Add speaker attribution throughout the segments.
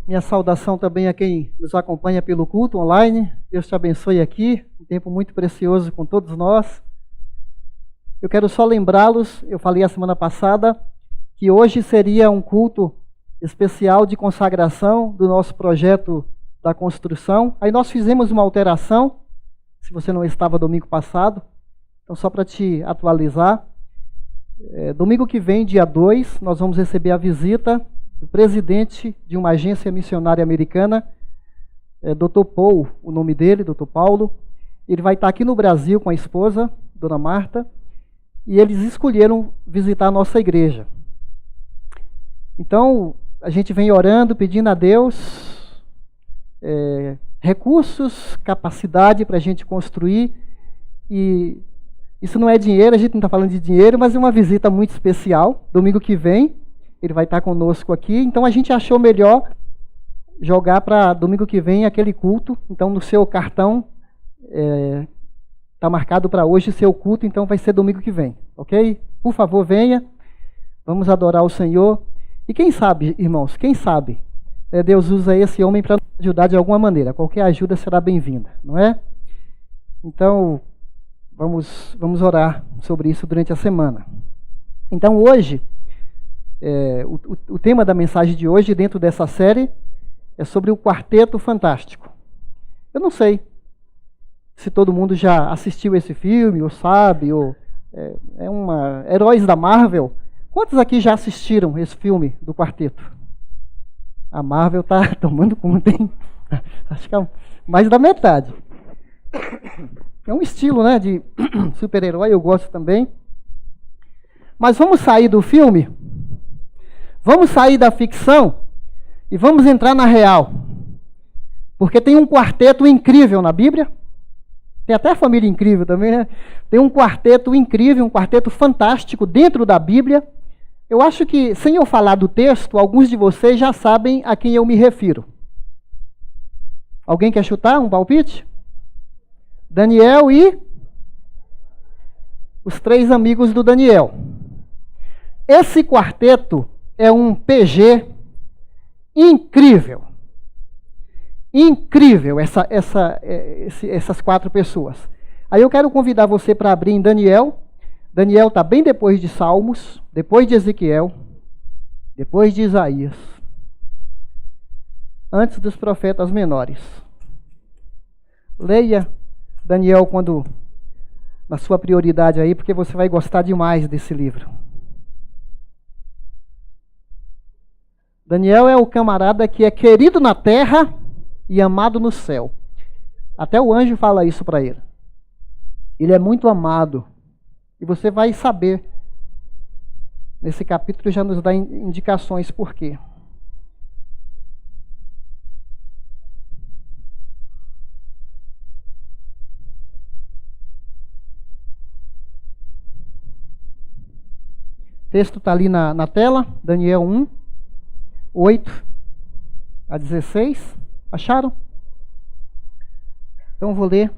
Speaker 1: Minha saudação também a quem nos acompanha pelo culto online. Deus te abençoe aqui, um tempo muito precioso com todos nós. Eu quero só lembrá-los, eu falei a semana passada, que hoje seria um culto especial de consagração do nosso projeto da construção. Aí nós fizemos uma alteração, se você não estava domingo passado, então só para te atualizar. Domingo que vem, dia 2, nós vamos receber a visita do presidente de uma agência missionária americana, Dr. Paul, o nome dele, Dr. Paulo. Ele vai estar aqui no Brasil com a esposa, Dona Marta, e eles escolheram visitar a nossa igreja. Então, a gente vem orando, pedindo a Deus recursos, capacidade para a gente construir, e isso não é dinheiro, a gente não está falando de dinheiro, mas é uma visita muito especial. Domingo que vem, ele vai estar conosco aqui, então a gente achou melhor jogar para domingo que vem aquele culto. Então no seu cartão está marcado para hoje seu culto, então vai ser domingo que vem, ok? Por favor, venha, vamos adorar o Senhor. E quem sabe, irmãos, quem sabe, Deus usa esse homem para nos ajudar de alguma maneira. Qualquer ajuda será bem-vinda, não é? Então, vamos orar sobre isso durante a semana. Então hoje, o tema da mensagem de hoje, dentro dessa série, é sobre o Quarteto Fantástico. Eu não sei se todo mundo já assistiu esse filme, ou sabe, ou heróis da Marvel. Quantos aqui já assistiram esse filme do Quarteto? A Marvel está tomando conta, hein? Acho que é mais da metade. É um estilo, né, de super-herói, eu gosto também. Mas vamos sair do filme, vamos sair da ficção e vamos entrar na real. Porque tem um quarteto incrível na Bíblia. Tem até a família incrível também, né? Tem um quarteto incrível, um quarteto fantástico dentro da Bíblia. Eu acho que, sem eu falar do texto, alguns de vocês já sabem a quem eu me refiro. Alguém quer chutar um palpite? Daniel e os 3 amigos do Daniel. Esse quarteto é um PG incrível. Incrível, essas 4 pessoas. Aí eu quero convidar você para abrir em Daniel. Daniel está bem depois de Salmos, depois de Ezequiel, depois de Isaías, antes dos profetas menores. Leia Daniel quando na sua prioridade aí, porque você vai gostar demais desse livro. Daniel é o camarada que é querido na terra e amado no céu. Até o anjo fala isso para ele. Ele é muito amado. E você vai saber, nesse capítulo já nos dá indicações por quê. O texto está ali na tela, Daniel 1, 8 a 16. Acharam? Então eu vou ler.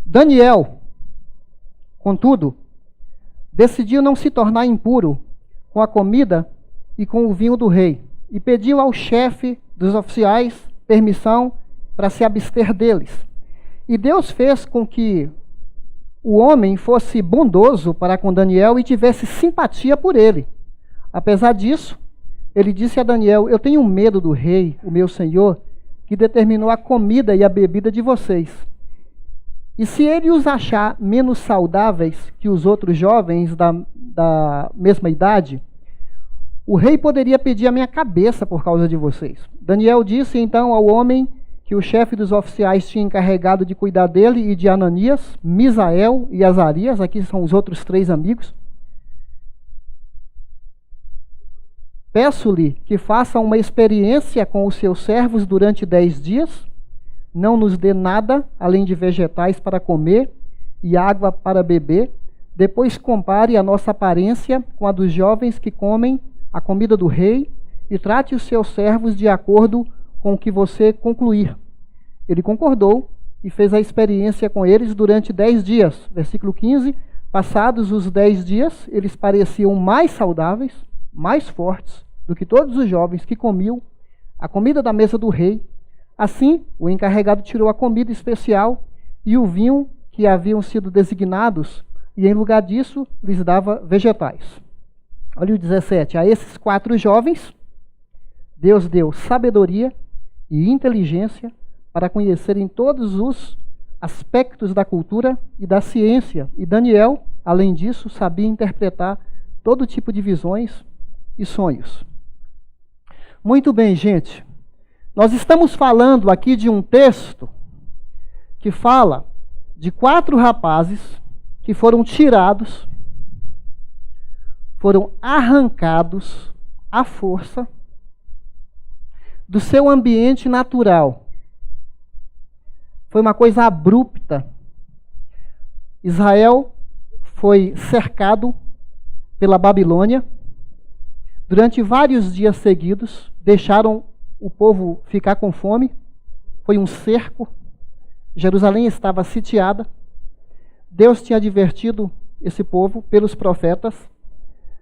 Speaker 1: Daniel, contudo, decidiu não se tornar impuro com a comida e com o vinho do rei, e pediu ao chefe dos oficiais permissão para se abster deles. E Deus fez com que o homem fosse bondoso para com Daniel e tivesse simpatia por ele. Apesar disso, ele disse a Daniel: eu tenho medo do rei, o meu senhor, que determinou a comida e a bebida de vocês. E se ele os achar menos saudáveis que os outros jovens da mesma idade, o rei poderia pedir a minha cabeça por causa de vocês. Daniel disse então ao homem que o chefe dos oficiais tinha encarregado de cuidar dele e de Ananias, Misael e Azarias, aqui são os outros 3 amigos: peço-lhe que faça uma experiência com os seus servos durante 10 dias, não nos dê nada além de vegetais para comer e água para beber, depois compare a nossa aparência com a dos jovens que comem a comida do rei e trate os seus servos de acordo com o que você concluir. Ele concordou e fez a experiência com eles durante 10 dias. Versículo 15, passados os 10 dias, eles pareciam mais saudáveis, mais fortes do que todos os jovens que comiam a comida da mesa do rei. Assim, o encarregado tirou a comida especial e o vinho que haviam sido designados, e em lugar disso lhes dava vegetais. Olha o 17. A esses 4 jovens, Deus deu sabedoria e inteligência para conhecerem todos os aspectos da cultura e da ciência. E Daniel, além disso, sabia interpretar todo tipo de visões e sonhos. Muito bem, gente. Nós estamos falando aqui de um texto que fala de 4 rapazes que foram tirados, foram arrancados à força do seu ambiente natural. Foi uma coisa abrupta. Israel foi cercado pela Babilônia. Durante vários dias seguidos, deixaram o povo ficar com fome. Foi um cerco. Jerusalém estava sitiada. Deus tinha advertido esse povo pelos profetas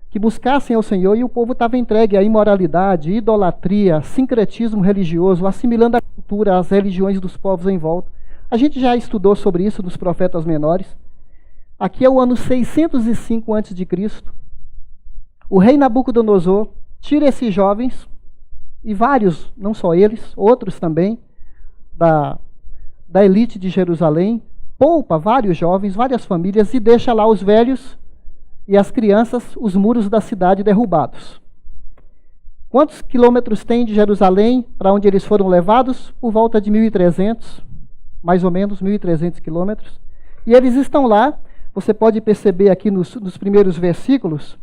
Speaker 1: que buscassem ao Senhor, e o povo estava entregue à imoralidade, idolatria, sincretismo religioso, assimilando a cultura, as religiões dos povos em volta. A gente já estudou sobre isso nos profetas menores. Aqui é o ano 605 a.C. O rei Nabucodonosor tira esses jovens, e vários, não só eles, outros também, da elite de Jerusalém, poupa vários jovens, várias famílias, e deixa lá os velhos e as crianças, os muros da cidade derrubados. Quantos quilômetros tem de Jerusalém para onde eles foram levados? Por volta de 1.300, mais ou menos 1.300 quilômetros. E eles estão lá, você pode perceber aqui nos primeiros versículos,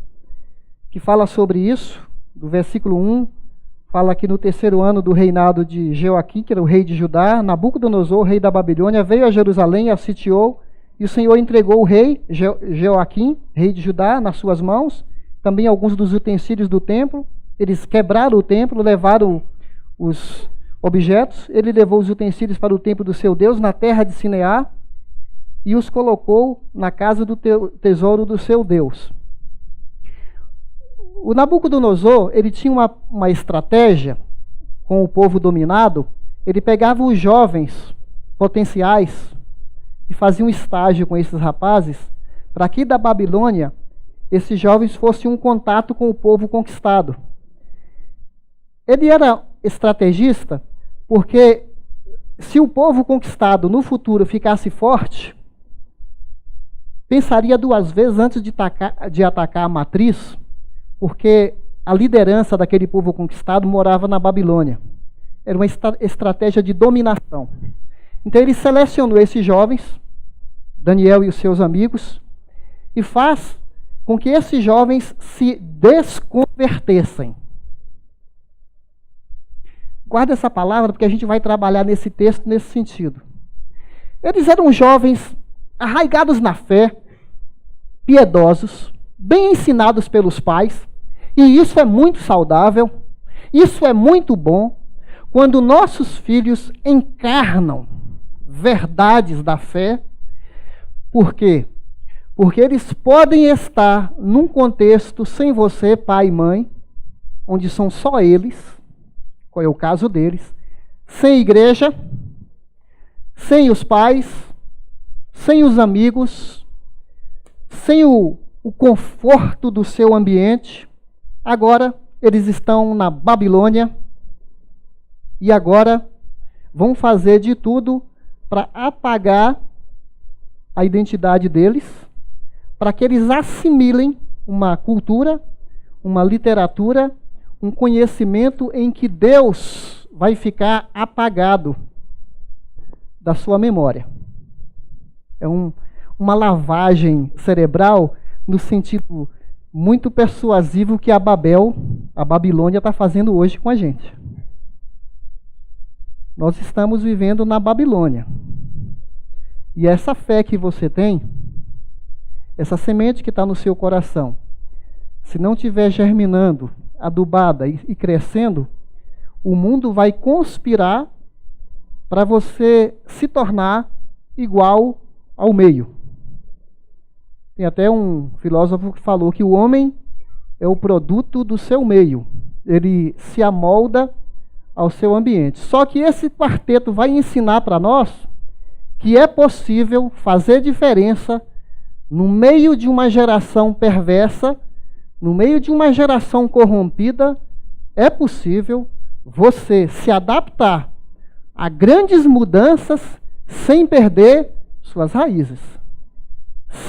Speaker 1: que fala sobre isso, do versículo 1, fala que no terceiro ano do reinado de Jeoaquim, que era o rei de Judá, Nabucodonosor, rei da Babilônia, veio a Jerusalém, a sitiou, e o Senhor entregou o rei Jeoaquim, rei de Judá, nas suas mãos, também alguns dos utensílios do templo. Eles quebraram o templo, levaram os objetos, ele levou os utensílios para o templo do seu Deus, na terra de Sinear, e os colocou na casa do tesouro do seu Deus. O Nabucodonosor, ele tinha uma estratégia com o povo dominado. Ele pegava os jovens potenciais e fazia um estágio com esses rapazes, para que da Babilônia esses jovens fossem um contato com o povo conquistado. Ele era estrategista porque se o povo conquistado no futuro ficasse forte, pensaria 2 vezes antes de atacar a matriz, porque a liderança daquele povo conquistado morava na Babilônia. Era uma estratégia de dominação. Então ele selecionou esses jovens, Daniel e os seus amigos, e faz com que esses jovens se desconvertessem. Guarda essa palavra, porque a gente vai trabalhar nesse texto nesse sentido. Eles eram jovens arraigados na fé, piedosos, bem ensinados pelos pais, e isso é muito saudável, isso é muito bom, quando nossos filhos encarnam verdades da fé. Por quê? Porque eles podem estar num contexto sem você, pai e mãe, onde são só eles, qual é o caso deles, sem igreja, sem os pais, sem os amigos, sem o conforto do seu ambiente. Agora eles estão na Babilônia e agora vão fazer de tudo para apagar a identidade deles, para que eles assimilem uma cultura, uma literatura, um conhecimento em que Deus vai ficar apagado da sua memória. É uma lavagem cerebral no sentido muito persuasivo que a Babilônia está fazendo hoje com a gente. Nós estamos vivendo na Babilônia. E essa fé que você tem, essa semente que está no seu coração, se não estiver germinando, adubada e crescendo, o mundo vai conspirar para você se tornar igual ao meio. Tem até um filósofo que falou que o homem é o produto do seu meio. Ele se amolda ao seu ambiente. Só que esse quarteto vai ensinar para nós que é possível fazer diferença no meio de uma geração perversa, no meio de uma geração corrompida. É possível você se adaptar a grandes mudanças sem perder suas raízes,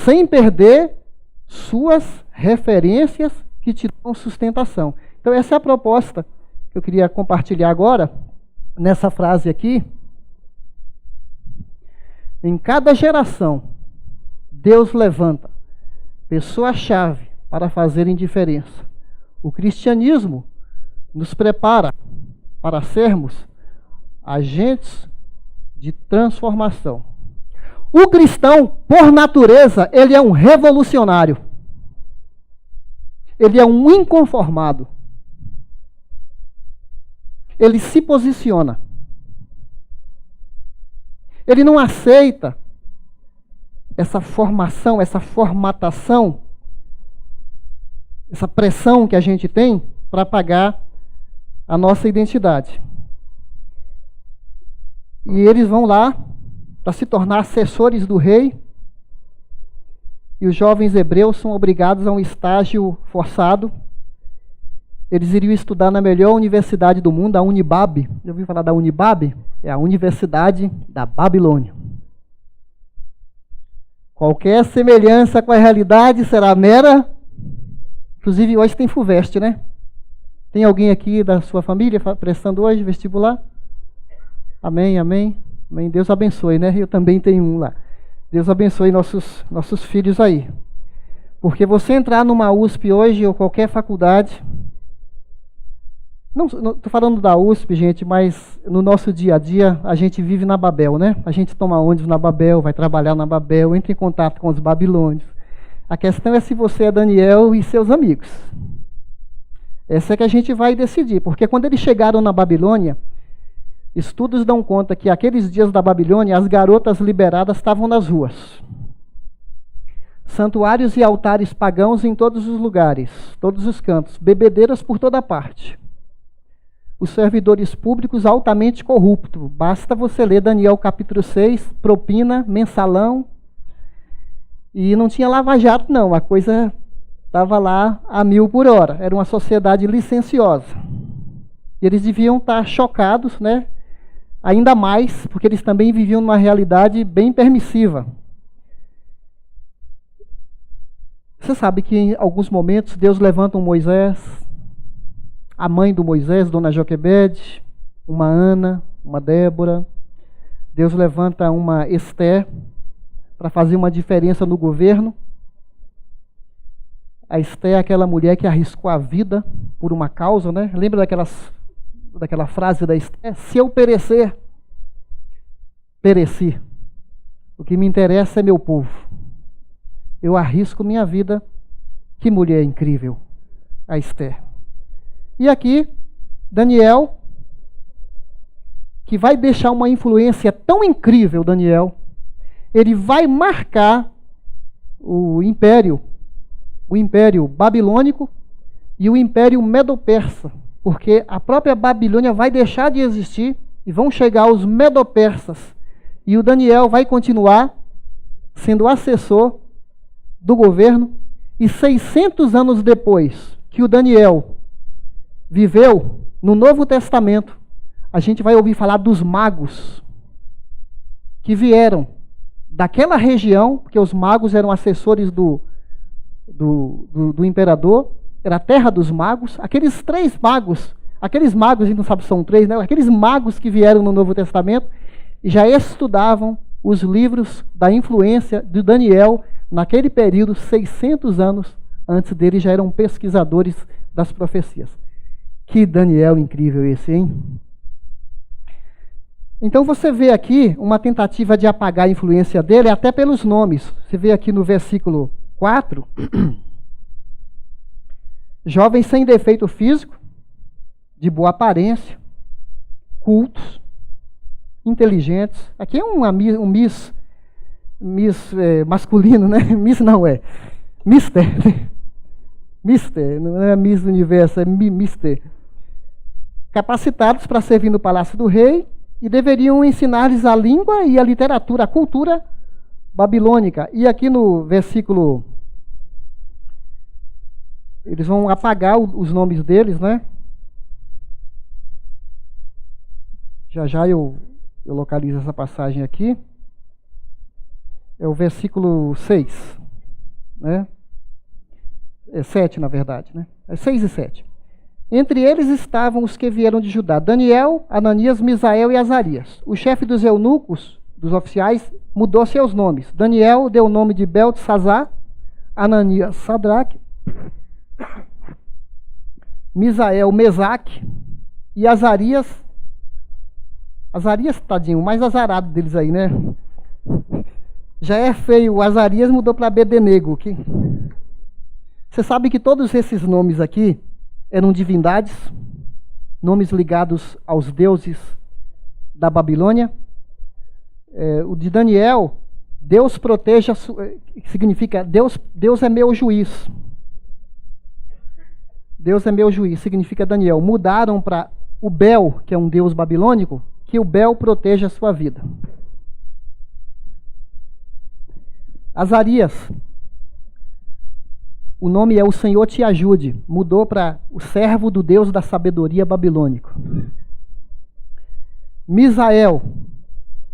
Speaker 1: sem perder suas referências que te dão sustentação. Então essa é a proposta que eu queria compartilhar agora, nessa frase aqui. Em cada geração, Deus levanta pessoas-chave para fazerem diferença. O cristianismo nos prepara para sermos agentes de transformação. O cristão, por natureza, ele é um revolucionário. Ele é um inconformado. Ele se posiciona. Ele não aceita essa formação, essa formatação, essa pressão que a gente tem para pagar a nossa identidade. E eles vão lá para se tornar assessores do rei. E os jovens hebreus são obrigados a um estágio forçado. Eles iriam estudar na melhor universidade do mundo, a Unibab. Já ouviu falar da Unibab? É a Universidade da Babilônia. Qualquer semelhança com a realidade será mera. Inclusive, hoje tem FUVEST, né? Tem alguém aqui da sua família prestando hoje vestibular? Amém, amém. Amém. Deus abençoe, né? Eu também tenho um lá. Deus abençoe nossos filhos aí. Porque você entrar numa USP hoje ou qualquer faculdade... Não estou falando da USP, gente, mas no nosso dia a dia a gente vive na Babel, né? A gente toma ônibus na Babel, vai trabalhar na Babel, entra em contato com os babilônios. A questão é se você é Daniel e seus amigos. Essa é que a gente vai decidir, porque quando eles chegaram na Babilônia, estudos dão conta que aqueles dias da Babilônia, as garotas liberadas estavam nas ruas. Santuários e altares pagãos em todos os lugares, todos os cantos, bebedeiras por toda parte. Os servidores públicos altamente corruptos. Basta você ler Daniel capítulo 6, propina, mensalão. E não tinha lava-jato, não. A coisa estava lá a 1000 por hora. Era uma sociedade licenciosa. E eles deviam estar chocados, né? Ainda mais, porque eles também viviam numa realidade bem permissiva. Você sabe que em alguns momentos Deus levanta um Moisés, a mãe do Moisés, Dona Joquebede, uma Ana, uma Débora. Deus levanta uma Esther para fazer uma diferença no governo. A Esther é aquela mulher que arriscou a vida por uma causa, né? Lembra daquela frase da Esther? Se eu perecer, pereci. O que me interessa é meu povo. Eu arrisco minha vida. Que mulher incrível, a Esther. E aqui, Daniel, que vai deixar uma influência tão incrível, Daniel, ele vai marcar o império babilônico e o império medo-persa, porque a própria Babilônia vai deixar de existir e vão chegar os medo-persas, e o Daniel vai continuar sendo assessor do governo, e 600 anos depois que o Daniel viveu, no Novo Testamento, a gente vai ouvir falar dos magos que vieram daquela região, porque os magos eram assessores do imperador, era a terra dos magos. Aqueles 3 magos, aqueles magos, a gente não sabe se são 3, né? Aqueles magos que vieram no Novo Testamento e já estudavam os livros da influência de Daniel naquele período, 600 anos antes dele, já eram pesquisadores das profecias. Que Daniel incrível esse, hein? Então você vê aqui uma tentativa de apagar a influência dele, até pelos nomes. Você vê aqui no versículo 4, jovens sem defeito físico, de boa aparência, cultos, inteligentes. Aqui é um miss masculino, né? Miss não é, mister. Mister, não é Miss Universo, é Mister. Capacitados para servir no palácio do rei e deveriam ensinar-lhes a língua e a literatura, a cultura babilônica. E aqui no versículo, eles vão apagar os nomes deles, né? Já já eu localizo essa passagem aqui. É o versículo 6, né? É 7, na verdade, né? É 6 e 7. Entre eles estavam os que vieram de Judá: Daniel, Ananias, Misael e Azarias. O chefe dos eunucos, dos oficiais, mudou seus nomes. Daniel deu o nome de Beltesazar, Ananias, Sadraque, Misael, Mesaque e Azarias, tadinho, o mais azarado deles aí, né? Já é feio, o Azarias mudou para Abednego. Você sabe que todos esses nomes aqui eram divindades, nomes ligados aos deuses da Babilônia. O de Daniel, Deus proteja, significa Deus é meu juiz. Deus é meu juiz, significa Daniel. Mudaram para o Bel, que é um deus babilônico, que o Bel proteja a sua vida. Azarias, o nome é o Senhor te ajude, mudou para o servo do Deus da sabedoria babilônico. Misael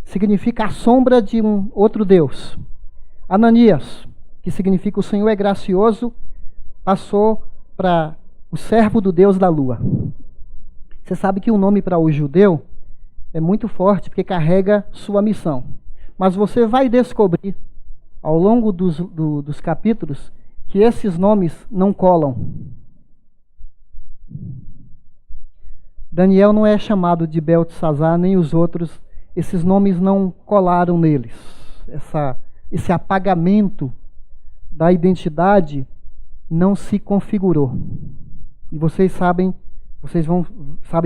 Speaker 1: significa a sombra de um outro Deus. Ananias, que significa o Senhor é gracioso, passou para o servo do Deus da lua. Você sabe que o nome para o judeu é muito forte porque carrega sua missão. Mas você vai descobrir ao longo dos capítulos que esses nomes não colam. Daniel não é chamado de Beltesazar, nem os outros, esses nomes não colaram neles. Esse apagamento da identidade não se configurou. E vocês sabem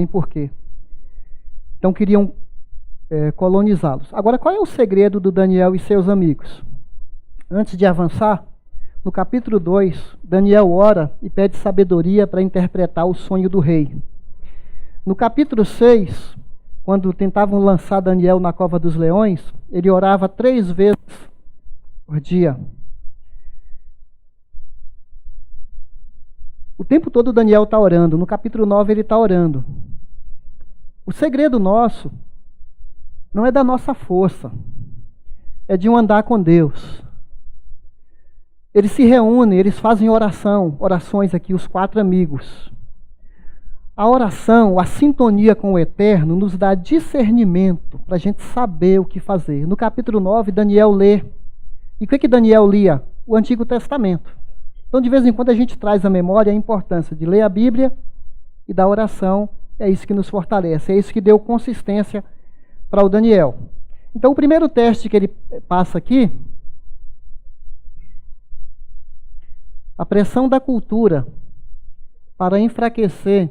Speaker 1: por quê. Então queriam colonizá-los. Agora, qual é o segredo do Daniel e seus amigos? Antes de avançar, no capítulo 2, Daniel ora e pede sabedoria para interpretar o sonho do rei. No capítulo 6, quando tentavam lançar Daniel na cova dos leões, ele orava 3 vezes por dia. O tempo todo Daniel está orando. No capítulo 9 ele está orando. O segredo nosso não é da nossa força, é de um andar com Deus. Eles se reúnem, eles fazem orações aqui, os 4 amigos. A oração, a sintonia com o Eterno, nos dá discernimento para a gente saber o que fazer. No capítulo 9, Daniel lê. E o que Daniel lia? O Antigo Testamento. Então, de vez em quando, a gente traz à memória a importância de ler a Bíblia e da oração. É isso que nos fortalece, é isso que deu consistência para o Daniel. Então, o primeiro teste que ele passa aqui, a pressão da cultura para enfraquecer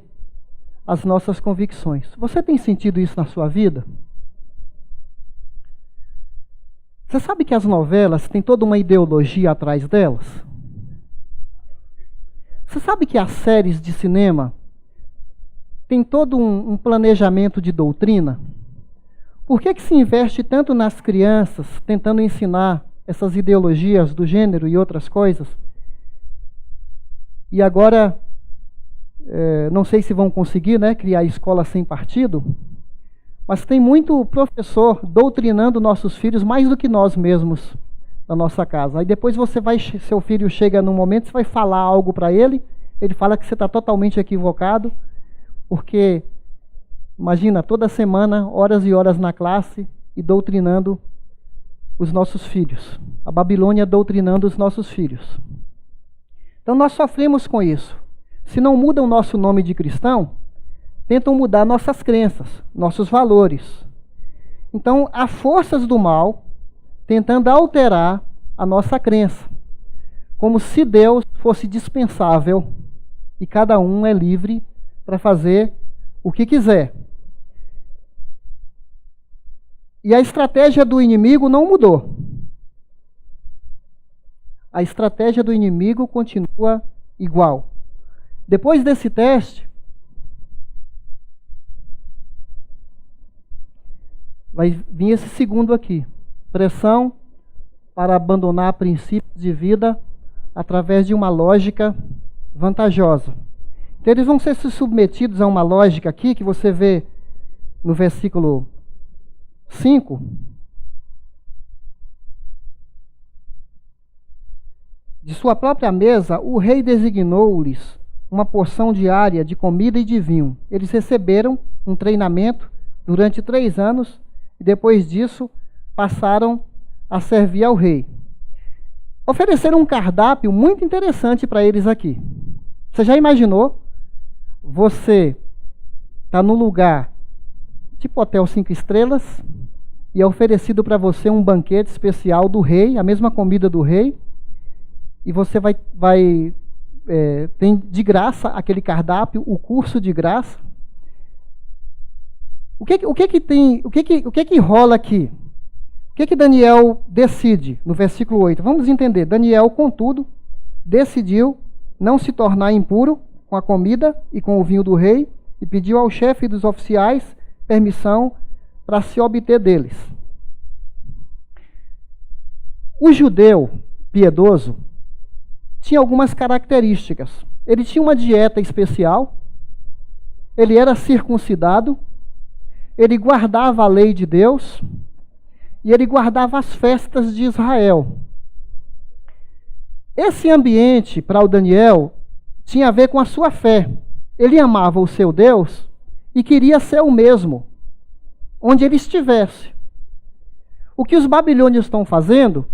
Speaker 1: as nossas convicções. Você tem sentido isso na sua vida? Você sabe que as novelas têm toda uma ideologia atrás delas? Você sabe que as séries de cinema têm todo um planejamento de doutrina? Por que se investe tanto nas crianças, tentando ensinar essas ideologias do gênero e outras coisas? E agora, não sei se vão conseguir, né, criar escola sem partido, mas tem muito professor doutrinando nossos filhos mais do que nós mesmos na nossa casa. Aí depois seu filho chega num momento, você vai falar algo para ele fala que você está totalmente equivocado, porque, imagina, toda semana, horas e horas na classe e doutrinando os nossos filhos. A Babilônia doutrinando os nossos filhos. Então nós sofremos com isso. Se não mudam o nosso nome de cristão, tentam mudar nossas crenças, nossos valores. Então há forças do mal tentando alterar a nossa crença, como se Deus fosse dispensável e cada um é livre para fazer o que quiser. E a estratégia do inimigo não mudou. A estratégia do inimigo continua igual. Depois desse teste, vai vir esse segundo aqui. Pressão para abandonar princípios de vida através de uma lógica vantajosa. Então, eles vão ser submetidos a uma lógica aqui, que você vê no versículo 5. De sua própria mesa, o rei designou-lhes uma porção diária de comida e de vinho. Eles receberam um treinamento durante 3 anos e depois disso passaram a servir ao rei. Ofereceram um cardápio muito interessante para eles aqui. Você já imaginou? Você está no lugar tipo hotel 5 estrelas e é oferecido para você um banquete especial do rei, a mesma comida do rei, e você tem de graça aquele cardápio, o curso de graça. O que rola aqui? O que Daniel decide no versículo 8? Vamos entender. Daniel, contudo, decidiu não se tornar impuro com a comida e com o vinho do rei e pediu ao chefe dos oficiais permissão para se obter deles. O judeu piedoso tinha algumas características. Ele tinha uma dieta especial, ele era circuncidado, ele guardava a lei de Deus e ele guardava as festas de Israel. Esse ambiente, para o Daniel, tinha a ver com a sua fé. Ele amava o seu Deus e queria ser o mesmo, onde ele estivesse. O que os babilônios estão fazendo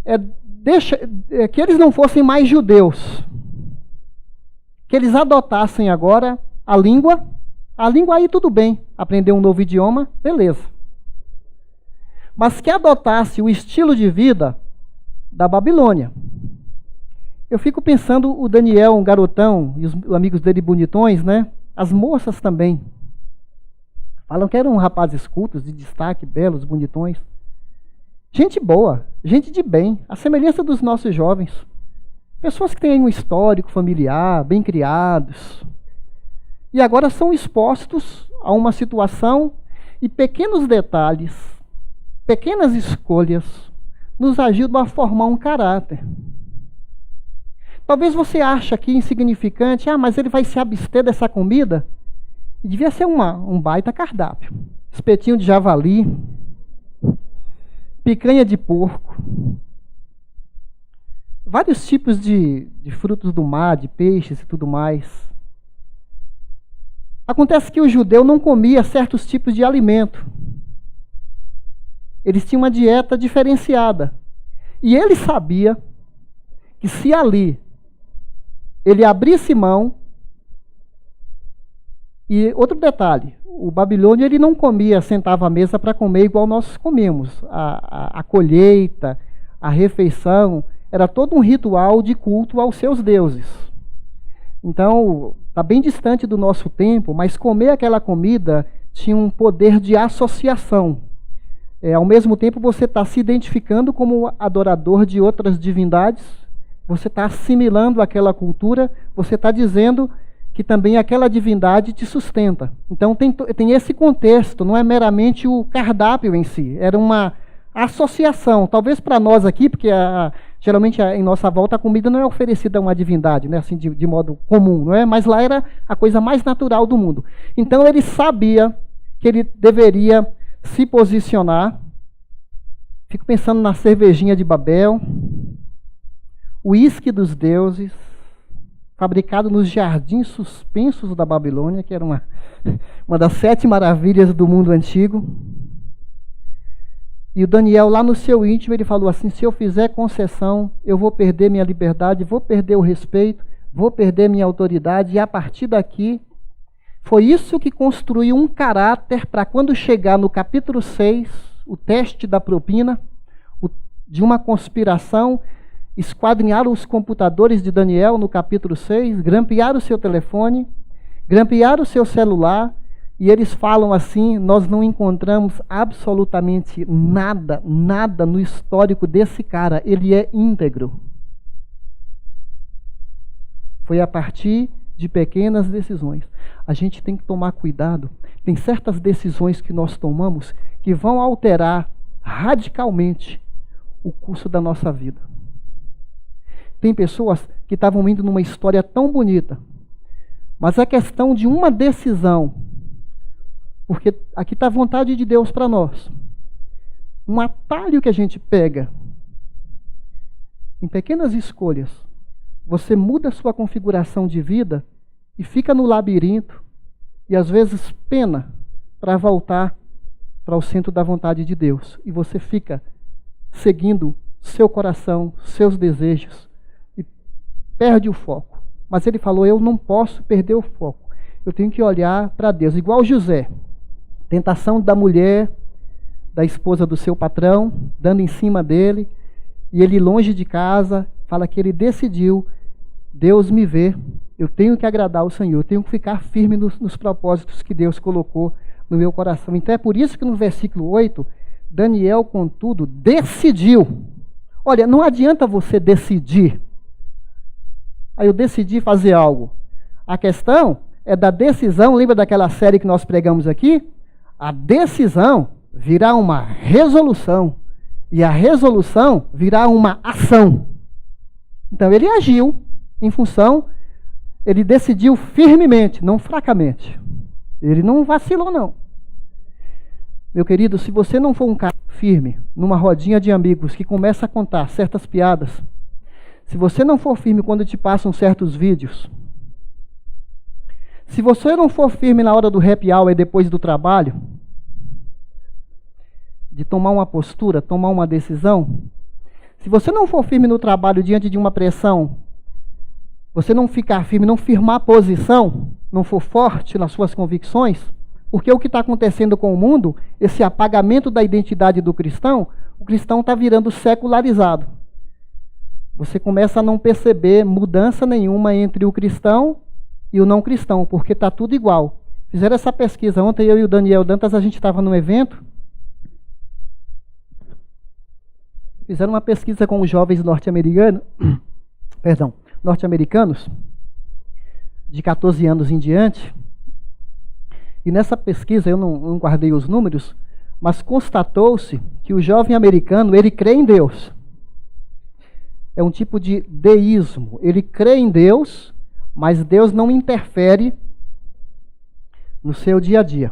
Speaker 1: é que eles não fossem mais judeus, que eles adotassem agora a língua aí tudo bem, aprender um novo idioma, beleza. Mas que adotasse o estilo de vida da Babilônia. Eu fico pensando o Daniel, um garotão, e os amigos dele bonitões, né? As moças também. Falam que eram rapazes cultos, de destaque, belos, bonitões. Gente boa, gente de bem, a semelhança dos nossos jovens. Pessoas que têm um histórico familiar, bem criados. E agora são expostos a uma situação e pequenos detalhes, pequenas escolhas, nos ajudam a formar um caráter. Talvez você ache aqui insignificante, mas ele vai se abster dessa comida? E devia ser um baita cardápio. Espetinho de javali, picanha de porco, vários tipos de frutos do mar, de peixes e tudo mais. Acontece que o judeu não comia certos tipos de alimento. Eles tinham uma dieta diferenciada. E ele sabia que se ali ele abrisse mão. E outro detalhe, o babilônio ele não comia, sentava à mesa para comer igual nós comemos. A colheita, a refeição, era todo um ritual de culto aos seus deuses. Então, está bem distante do nosso tempo, mas comer aquela comida tinha um poder de associação. Ao mesmo tempo, você está se identificando como adorador de outras divindades, você está assimilando aquela cultura, você está dizendo que também aquela divindade te sustenta. Então tem esse contexto, não é meramente o cardápio em si, era uma associação. Talvez para nós aqui, porque geralmente em nossa volta a comida não é oferecida a uma divindade, né, assim, de modo comum, não é? Mas lá era a coisa mais natural do mundo. Então ele sabia que ele deveria se posicionar. Fico pensando na cervejinha de Babel, o uísque dos deuses, fabricado nos jardins suspensos da Babilônia, que era uma das 7 maravilhas do mundo antigo. E o Daniel, lá no seu íntimo, ele falou assim: se eu fizer concessão, eu vou perder minha liberdade, vou perder o respeito, vou perder minha autoridade, e a partir daqui, foi isso que construiu um caráter para quando chegar no capítulo 6, o teste da propina, de uma conspiração, esquadrinharam os computadores de Daniel no capítulo 6, grampearam o seu telefone, grampearam o seu celular, e eles falam assim: nós não encontramos absolutamente nada no histórico desse cara, ele é íntegro. Foi a partir de pequenas decisões. A gente tem que tomar cuidado. Tem certas decisões que nós tomamos que vão alterar radicalmente o curso da nossa vida. Tem pessoas que estavam indo numa história tão bonita, mas é questão de uma decisão, porque aqui está a vontade de Deus para nós. Um atalho que a gente pega em pequenas escolhas, você muda a sua configuração de vida e fica no labirinto e às vezes pena para voltar para o centro da vontade de Deus. E você fica seguindo seu coração, seus desejos e perde o foco. Mas ele falou, eu não posso perder o foco. Eu tenho que olhar para Deus. Igual José. Tentação da mulher, da esposa do seu patrão, dando em cima dele. E ele longe de casa, fala que ele decidiu, Deus me vê, eu tenho que agradar o Senhor, eu tenho que ficar firme nos propósitos que Deus colocou no meu coração. Então é por isso que no versículo 8, Daniel, contudo, decidiu. Olha, não adianta você decidir. Aí eu decidi fazer algo. A questão é da decisão, lembra daquela série que nós pregamos aqui? A decisão virá uma resolução. E a resolução virá uma ação. Então ele agiu em função, ele decidiu firmemente, não fracamente. Ele não vacilou, não. Meu querido, se você não for um cara firme, numa rodinha de amigos que começa a contar certas piadas, se você não for firme quando te passam certos vídeos, se você não for firme na hora do happy hour e depois do trabalho, de tomar uma postura, tomar uma decisão, se você não for firme no trabalho diante de uma pressão, você não ficar firme, não firmar a posição, não for forte nas suas convicções, porque o que está acontecendo com o mundo, esse apagamento da identidade do cristão, o cristão está virando secularizado. Você começa a não perceber mudança nenhuma entre o cristão e o não cristão, porque está tudo igual. Fizeram essa pesquisa ontem, eu e o Daniel Dantas, a gente estava num evento, fizeram uma pesquisa com os jovens norte-americanos, de 14 anos em diante, e nessa pesquisa, eu não guardei os números, mas constatou-se que o jovem americano, ele crê em Deus. É um tipo de deísmo. Ele crê em Deus, mas Deus não interfere no seu dia a dia.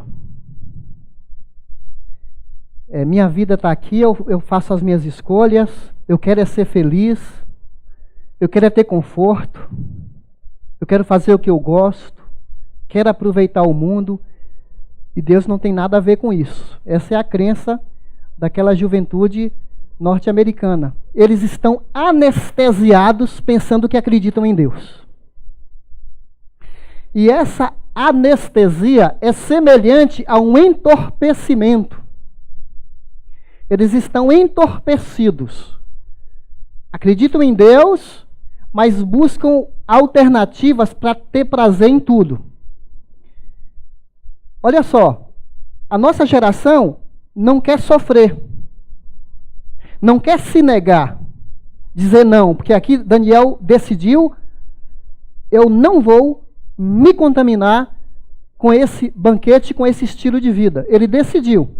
Speaker 1: Minha vida está aqui, eu faço as minhas escolhas, eu quero ser feliz, eu quero ter conforto, eu quero fazer o que eu gosto, quero aproveitar o mundo, e Deus não tem nada a ver com isso. Essa é a crença daquela juventude norte-americana. Eles estão anestesiados pensando que acreditam em Deus. E essa anestesia é semelhante a um entorpecimento. Eles estão entorpecidos. Acreditam em Deus, mas buscam alternativas para ter prazer em tudo. Olha só, a nossa geração não quer sofrer, não quer se negar, dizer não, porque aqui Daniel decidiu, eu não vou me contaminar com esse banquete, com esse estilo de vida. Ele decidiu.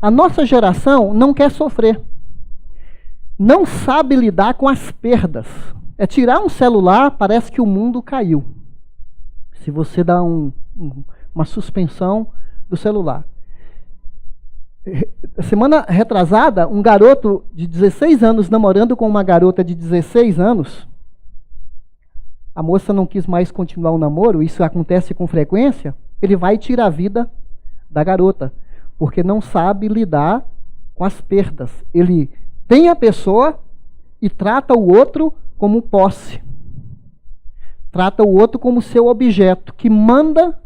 Speaker 1: A nossa geração não quer sofrer, não sabe lidar com as perdas. É tirar um celular, parece que o mundo caiu. Se você dá uma suspensão do celular. Semana retrasada, um garoto de 16 anos namorando com uma garota de 16 anos, a moça não quis mais continuar o namoro, isso acontece com frequência, ele vai tirar a vida da garota, porque não sabe lidar com as perdas. Ele tem a pessoa e trata o outro como posse. Trata o outro como seu objeto, que manda,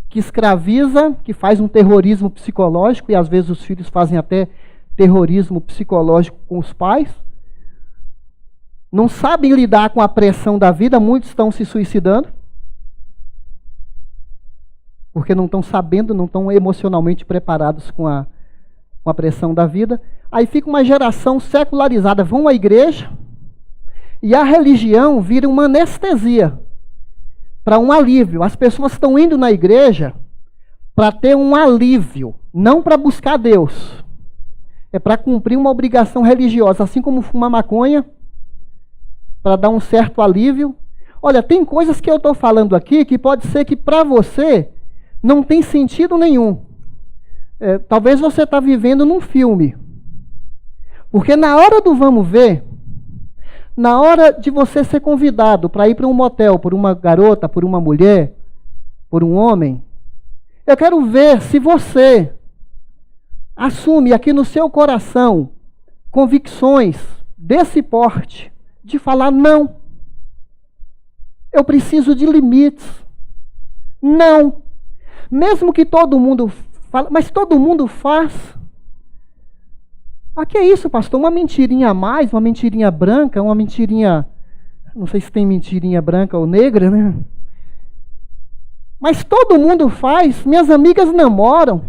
Speaker 1: que escraviza, que faz um terrorismo psicológico, e às vezes os filhos fazem até terrorismo psicológico com os pais. Não sabem lidar com a pressão da vida, muitos estão se suicidando, porque não estão sabendo, não estão emocionalmente preparados com a pressão da vida. Aí fica uma geração secularizada, vão à igreja, e a religião vira uma anestesia. para um alívio. As pessoas estão indo na igreja para ter um alívio, não para buscar Deus. É para cumprir uma obrigação religiosa, assim como fumar maconha, para dar um certo alívio. Olha, tem coisas que eu estou falando aqui que pode ser que para você não tem sentido nenhum. Talvez você está vivendo num filme. Porque na hora do vamos ver, na hora de você ser convidado para ir para um motel por uma garota, por uma mulher, por um homem, eu quero ver se você assume aqui no seu coração convicções desse porte de falar não. Eu preciso de limites. Não. Mesmo que todo mundo fale, mas todo mundo faz. Ah, que é isso, pastor? Uma mentirinha a mais, uma mentirinha branca, uma mentirinha... Não sei se tem mentirinha branca ou negra, né? Mas todo mundo faz. Minhas amigas namoram.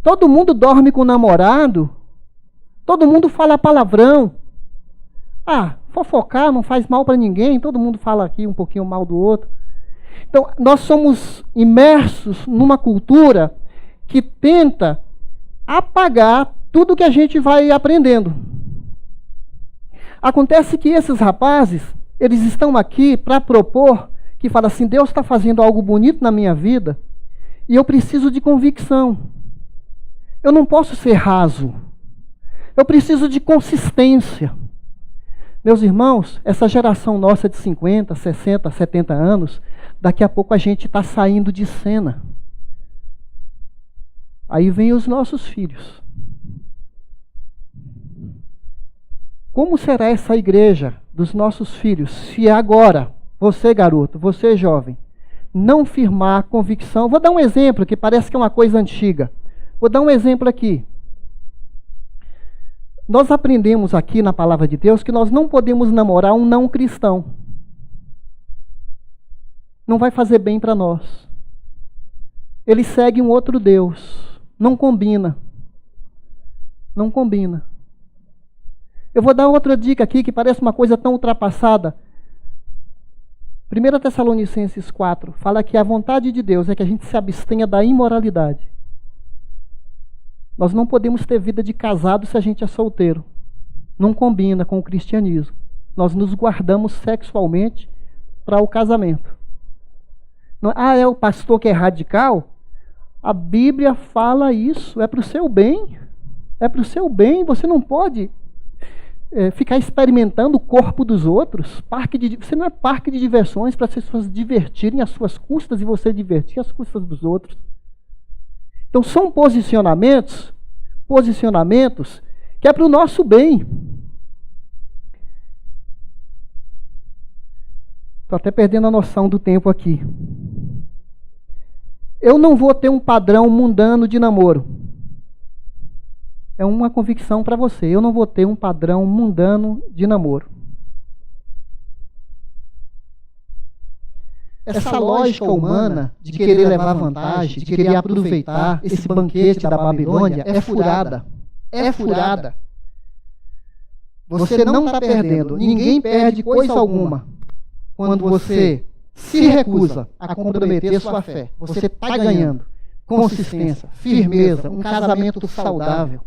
Speaker 1: Todo mundo dorme com o namorado. Todo mundo fala palavrão. Ah, fofocar não faz mal para ninguém. Todo mundo fala aqui um pouquinho mal do outro. Então, nós somos imersos numa cultura que tenta apagar tudo que a gente vai aprendendo. Acontece que esses rapazes, eles estão aqui para propor, que fala assim, Deus está fazendo algo bonito na minha vida, e eu preciso de convicção. Eu não posso ser raso. Eu preciso de consistência. Meus irmãos, essa geração nossa de 50, 60, 70 anos, daqui a pouco a gente está saindo de cena. Aí vem os nossos filhos. Como será essa igreja dos nossos filhos se agora, você garoto, você jovem, não firmar a convicção? Vou dar um exemplo que parece que é uma coisa antiga. Vou dar um exemplo aqui. Nós aprendemos aqui na palavra de Deus que nós não podemos namorar um não cristão. Não vai fazer bem para nós. Ele segue um outro Deus. Não combina. Não combina. Eu vou dar outra dica aqui que parece uma coisa tão ultrapassada. 1 Tessalonicenses 4 fala que a vontade de Deus é que a gente se abstenha da imoralidade. Nós não podemos ter vida de casado se a gente é solteiro. Não combina com o cristianismo. Nós nos guardamos sexualmente para o casamento. É o pastor que é radical? A Bíblia fala isso. É para o seu bem. É para o seu bem. Você não pode ficar experimentando o corpo dos outros. Você não é parque de diversões para as pessoas divertirem às suas custas e você divertir às custas dos outros. Então são posicionamentos que é para o nosso bem. Estou até perdendo a noção do tempo aqui. Eu não vou ter um padrão mundano de namoro. É uma convicção para você. Eu não vou ter um padrão mundano de namoro. Essa lógica humana de querer levar vantagem, de querer aproveitar esse banquete da Babilônia é furada. É furada. Você não está perdendo. Ninguém perde coisa alguma quando você se recusa a comprometer sua fé. Você está ganhando consistência, firmeza, um casamento saudável.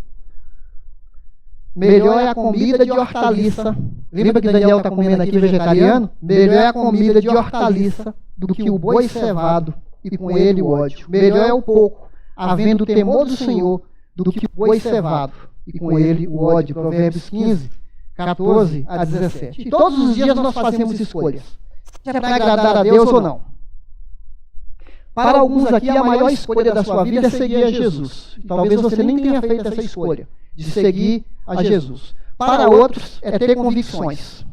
Speaker 1: Melhor é a comida de hortaliça. Lembra que Daniel está comendo aqui vegetariano? Melhor é a comida de hortaliça do que o boi cevado e com ele o ódio. Melhor é o pouco, havendo o temor do Senhor, do que o boi cevado e com ele o ódio. Provérbios 15, 14 a 17. E todos os dias nós fazemos escolhas. Se é para agradar a Deus ou não. Para alguns aqui, a maior escolha da sua vida é seguir a Jesus. Talvez você nem tenha feito essa escolha de seguir a Jesus. Para outros, é ter convicções.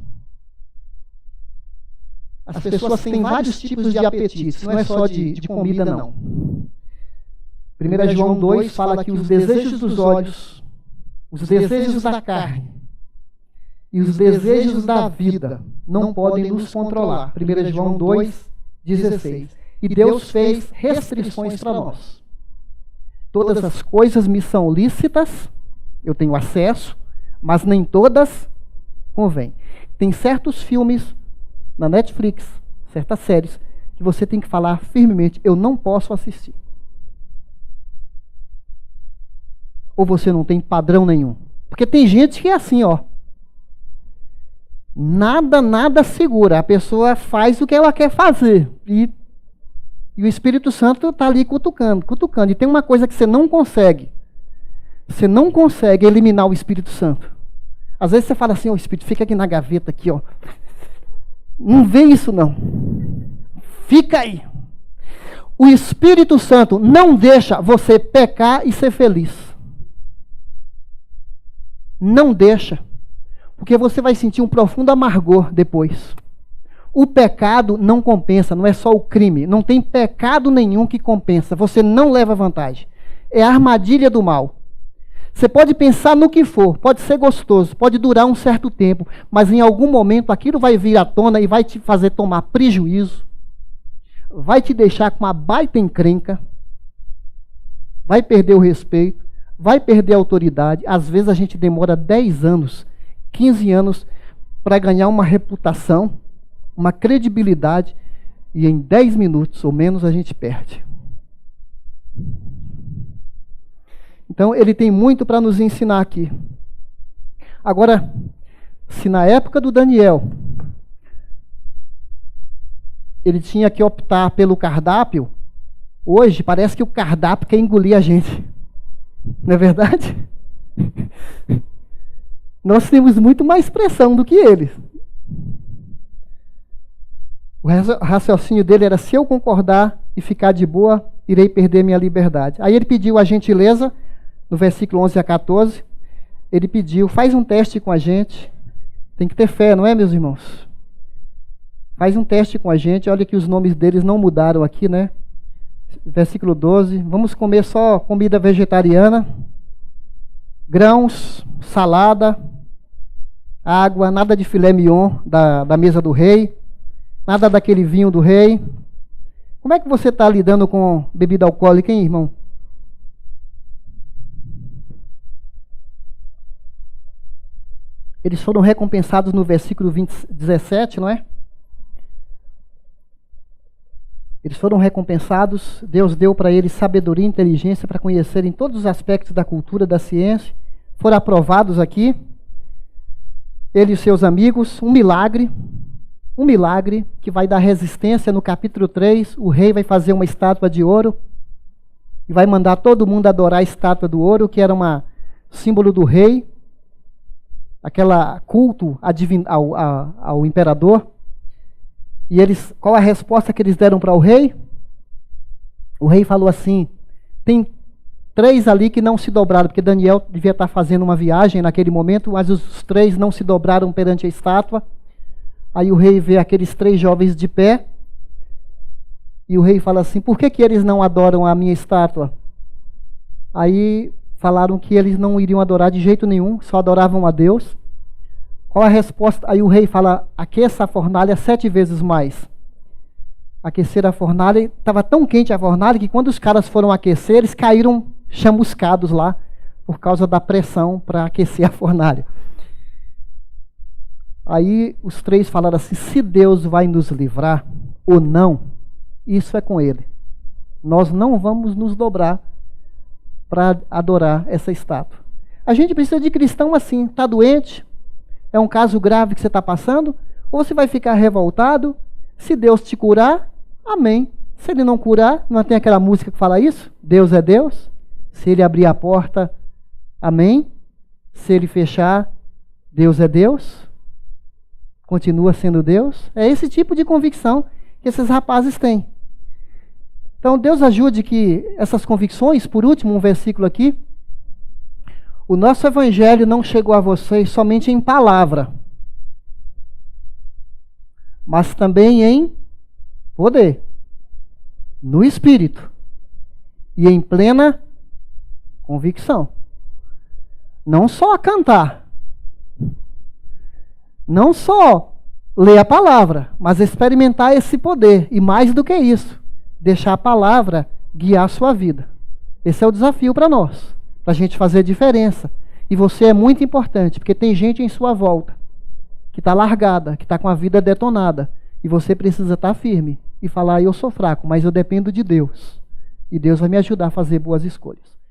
Speaker 1: As pessoas têm vários tipos de apetites, não é só de comida, não. 1 João 2 fala que os desejos dos olhos, os desejos da carne e os desejos da vida não podem nos controlar. 1 João 2, 16. E Deus fez restrições para nós. Todas as coisas me são lícitas, eu tenho acesso, mas nem todas convêm. Tem certos filmes na Netflix, certas séries, que você tem que falar firmemente: eu não posso assistir. Ou você não tem padrão nenhum? Porque tem gente que é assim, ó. Nada segura. A pessoa faz o que ela quer fazer. E o Espírito Santo está ali cutucando. E tem uma coisa que você não consegue. Você não consegue eliminar o Espírito Santo. Às vezes você fala assim: ó, Espírito, fica aqui na gaveta, aqui, ó. Não vê isso, não. Fica aí. O Espírito Santo não deixa você pecar e ser feliz. Não deixa. Porque você vai sentir um profundo amargor depois. O pecado não compensa, não é só o crime. Não tem pecado nenhum que compensa. Você não leva vantagem. É a armadilha do mal. Você pode pensar no que for, pode ser gostoso, pode durar um certo tempo, mas em algum momento aquilo vai vir à tona e vai te fazer tomar prejuízo, vai te deixar com uma baita encrenca, vai perder o respeito, vai perder a autoridade. Às vezes a gente demora 10 anos, 15 anos para ganhar uma reputação, uma credibilidade, e em 10 minutos ou menos a gente perde. Então, ele tem muito para nos ensinar aqui. Agora, se na época do Daniel, ele tinha que optar pelo cardápio, hoje parece que o cardápio quer engolir a gente. Não é verdade? Nós temos muito mais pressão do que eles. O raciocínio dele era: se eu concordar e ficar de boa, irei perder minha liberdade. Aí ele pediu a gentileza. No versículo 11 a 14, ele pediu: faz um teste com a gente. Tem que ter fé, não é, meus irmãos? Faz um teste com a gente. Olha que os nomes deles não mudaram aqui, né? Versículo 12. Vamos comer só comida vegetariana, grãos, salada, água, nada de filé mignon da mesa do rei, nada daquele vinho do rei. Como é que você está lidando com bebida alcoólica, hein, irmão? Eles foram recompensados no versículo 17, não é? Eles foram recompensados, Deus deu para eles sabedoria e inteligência para conhecerem todos os aspectos da cultura, da ciência. Foram aprovados aqui, ele e seus amigos. Um milagre que vai dar resistência. No capítulo 3, o rei vai fazer uma estátua de ouro e vai mandar todo mundo adorar a estátua do ouro, que era um símbolo do rei, aquela culto ao imperador. E eles, qual a resposta que eles deram para o rei? O rei falou assim: tem 3 ali que não se dobraram, porque Daniel devia estar fazendo uma viagem naquele momento, mas os 3 não se dobraram perante a estátua. Aí o rei vê aqueles 3 jovens de pé, e o rei fala assim: por que eles não adoram a minha estátua? Aí falaram que eles não iriam adorar de jeito nenhum, só adoravam a Deus. Qual a resposta? Aí o rei fala: aqueça a fornalha 7 vezes mais. Aquecer a fornalha, estava tão quente a fornalha que quando os caras foram aquecer, eles caíram chamuscados lá, por causa da pressão para aquecer a fornalha. Aí os 3 falaram assim: se Deus vai nos livrar ou não, isso é com Ele. Nós não vamos nos dobrar para adorar essa estátua. A gente precisa de cristão assim. Está doente? É um caso grave que você está passando? Ou você vai ficar revoltado? Se Deus te curar, amém. Se Ele não curar, não tem aquela música que fala isso? Deus é Deus. Se Ele abrir a porta, amém. Se Ele fechar, Deus é Deus. Continua sendo Deus. É esse tipo de convicção que esses rapazes têm. Então, Deus ajude que essas convicções, por último, um versículo aqui: o nosso evangelho não chegou a vocês somente em palavra, mas também em poder, no Espírito e em plena convicção. Não só a cantar, não só ler a palavra, mas experimentar esse poder. E mais do que isso, deixar a palavra guiar a sua vida. Esse é o desafio para nós, para a gente fazer diferença. E você é muito importante, porque tem gente em sua volta que está largada, que está com a vida detonada, e você precisa estar firme e falar: eu sou fraco, mas eu dependo de Deus. E Deus vai me ajudar a fazer boas escolhas.